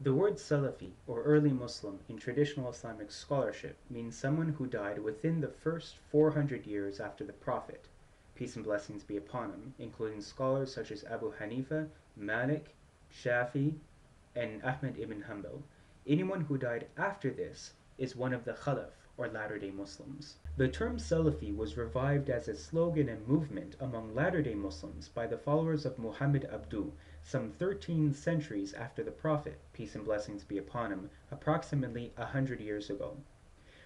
The word Salafi, or early Muslim, in traditional Islamic scholarship means someone who died within the first 400 years after the Prophet, peace and blessings be upon him, including scholars such as Abu Hanifa, Malik, Shafi, and Ahmed ibn Hanbal. Anyone who died after this is one of the Khalaf, or Latter-day Muslims. The term Salafi was revived as a slogan and movement among Latter-day Muslims by the followers of Muhammad Abduh, some 13 centuries after the Prophet, peace and blessings be upon him, approximately 100 years ago.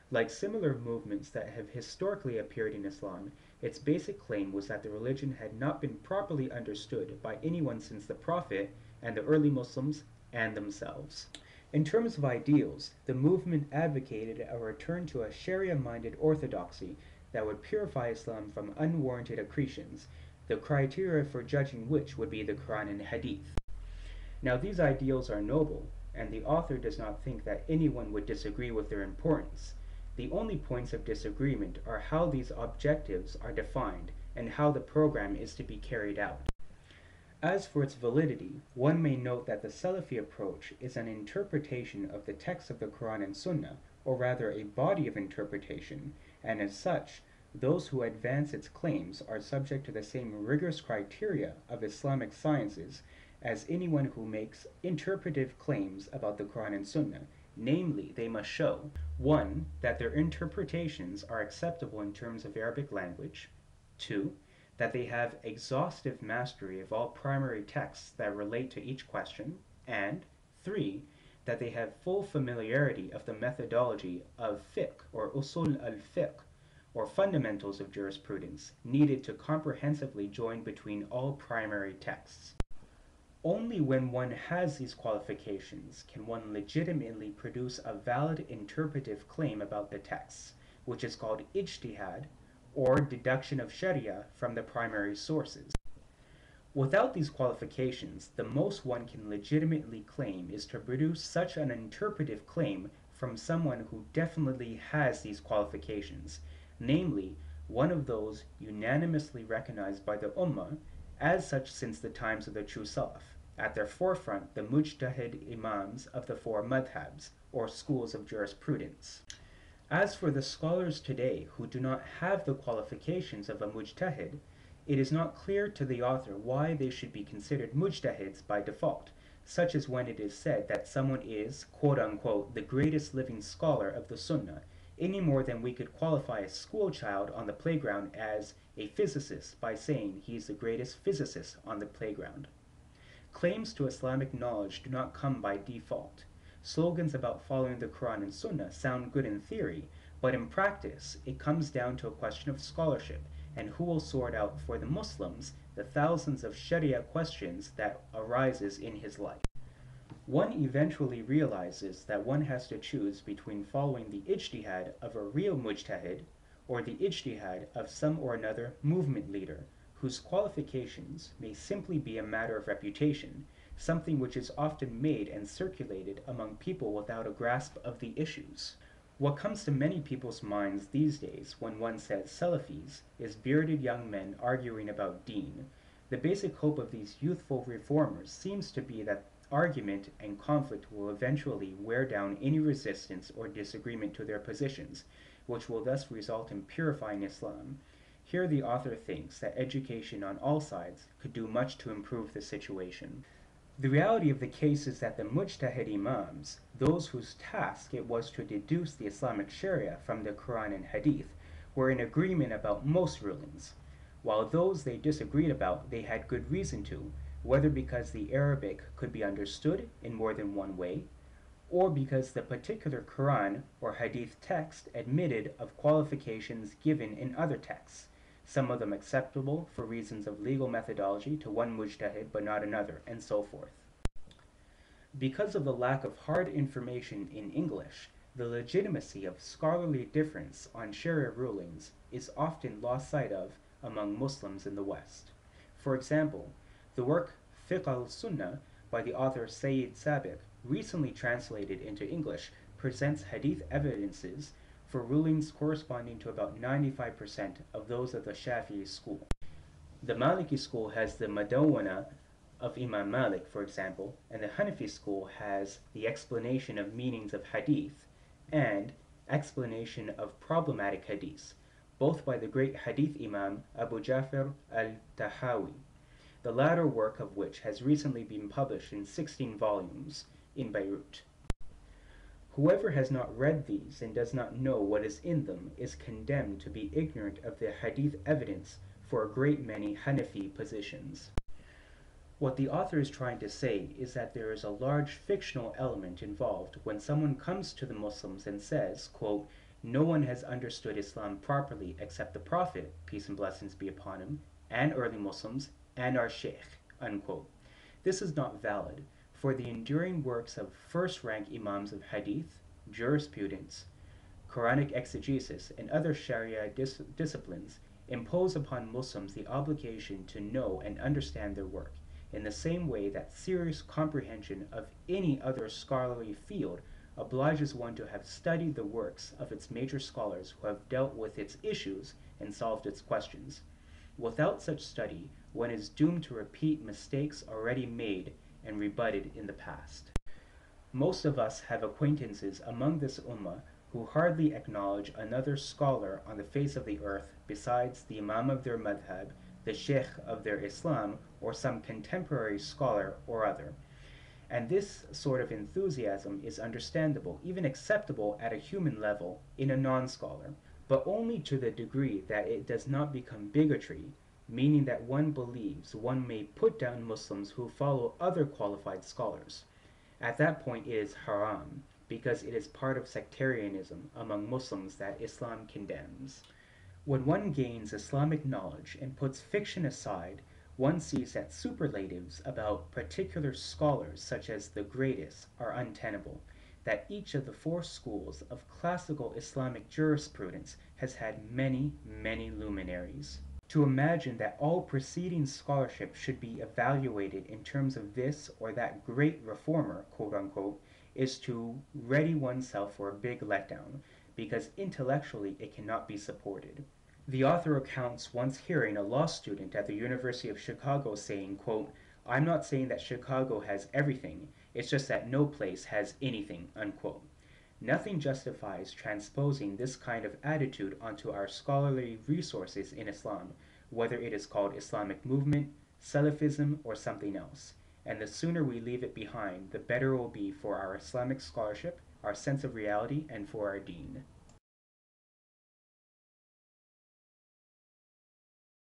Like similar movements that have historically appeared in Islam, its basic claim was that the religion had not been properly understood by anyone since the Prophet and the early Muslims and themselves. In terms of ideals, the movement advocated a return to a Sharia-minded orthodoxy that would purify Islam from unwarranted accretions, the criteria for judging which would be the Quran and Hadith. Now these ideals are noble, and the author does not think that anyone would disagree with their importance. The only points of disagreement are how these objectives are defined and how the program is to be carried out. As for its validity, one may note that the Salafi approach is an interpretation of the text of the Quran and Sunnah, or rather a body of interpretation, and as such, those who advance its claims are subject to the same rigorous criteria of Islamic sciences as anyone who makes interpretive claims about the Quran and Sunnah. Namely, they must show 1. That their interpretations are acceptable in terms of Arabic language, 2. That they have exhaustive mastery of all primary texts that relate to each question, and 3. That they have full familiarity of the methodology of fiqh or usul al-fiqh, or fundamentals of jurisprudence, needed to comprehensively join between all primary texts. Only when one has these qualifications can one legitimately produce a valid interpretive claim about the texts, which is called ijtihad, or deduction of Sharia from the primary sources. Without these qualifications, the most one can legitimately claim is to produce such an interpretive claim from someone who definitely has these qualifications, namely, one of those unanimously recognized by the Ummah as such since the times of the true Salaf, at their forefront the mujtahid imams of the 4 madhabs, or schools of jurisprudence. As for the scholars today who do not have the qualifications of a mujtahid, it is not clear to the author why they should be considered mujtahids by default, such as when it is said that someone is, quote-unquote, the greatest living scholar of the Sunnah, any more than we could qualify a schoolchild on the playground as a physicist by saying he is the greatest physicist on the playground. Claims to Islamic knowledge do not come by default. Slogans about following the Quran and Sunnah sound good in theory, but in practice it comes down to a question of scholarship and who will sort out for the Muslims the thousands of Sharia questions that arises in his life. One eventually realizes that one has to choose between following the ijtihad of a real mujtahid or the ijtihad of some or another movement leader whose qualifications may simply be a matter of reputation, something which is often made and circulated among people without a grasp of the issues. What comes to many people's minds these days when one says Salafis is bearded young men arguing about deen. The basic hope of these youthful reformers seems to be that argument and conflict will eventually wear down any resistance or disagreement to their positions, which will thus result in purifying Islam. Here the author thinks that education on all sides could do much to improve the situation. The reality of the case is that the mujtahid imams, those whose task it was to deduce the Islamic Sharia from the Quran and Hadith, were in agreement about most rulings, while those they disagreed about they had good reason to, whether because the Arabic could be understood in more than one way, or because the particular Quran or Hadith text admitted of qualifications given in other texts, some of them acceptable for reasons of legal methodology to one mujtahid but not another, and so forth. Because of the lack of hard information in English, the legitimacy of scholarly difference on Sharia rulings is often lost sight of among Muslims in the West. For example, the work Fiqh al-Sunnah by the author Sayyid Sabiq, recently translated into English, presents hadith evidences for rulings corresponding to about 95% of those of the Shafi'i school. The Maliki school has the Madawwana of Imam Malik, for example, and the Hanafi school has the explanation of meanings of hadith and explanation of problematic hadiths, both by the great hadith Imam Abu Ja'far al-Tahawi, the latter work of which has recently been published in 16 volumes in Beirut. Whoever has not read these and does not know what is in them is condemned to be ignorant of the hadith evidence for a great many Hanafi positions. What the author is trying to say is that there is a large fictional element involved when someone comes to the Muslims and says, quote, "No one has understood Islam properly except the Prophet, peace and blessings be upon him, and early Muslims, and our Shaykh," unquote. This is not valid, for the enduring works of first-rank Imams of Hadith, jurisprudence, Quranic exegesis, and other Sharia disciplines impose upon Muslims the obligation to know and understand their work, in the same way that serious comprehension of any other scholarly field obliges one to have studied the works of its major scholars who have dealt with its issues and solved its questions. Without such study, one is doomed to repeat mistakes already made and rebutted in the past. Most of us have acquaintances among this ummah who hardly acknowledge another scholar on the face of the earth besides the Imam of their madhab, the Sheikh of their Islam, or some contemporary scholar or other. And this sort of enthusiasm is understandable, even acceptable at a human level in a non-scholar, but only to the degree that it does not become bigotry, meaning that one believes one may put down Muslims who follow other qualified scholars. At that point it is haram, because it is part of sectarianism among Muslims that Islam condemns. When one gains Islamic knowledge and puts fiction aside, one sees that superlatives about particular scholars, such as the greatest, are untenable, that each of the four schools of classical Islamic jurisprudence has had many, many luminaries. To imagine that all preceding scholarship should be evaluated in terms of this or that great reformer, quote unquote, is to ready oneself for a big letdown, because intellectually it cannot be supported. The author recounts once hearing a law student at the University of Chicago saying, quote, "I'm not saying that Chicago has everything, it's just that no place has anything," unquote. Nothing justifies transposing this kind of attitude onto our scholarly resources in Islam, whether it is called Islamic movement, Salafism, or something else. And the sooner we leave it behind, the better it will be for our Islamic scholarship, our sense of reality, and for our deen.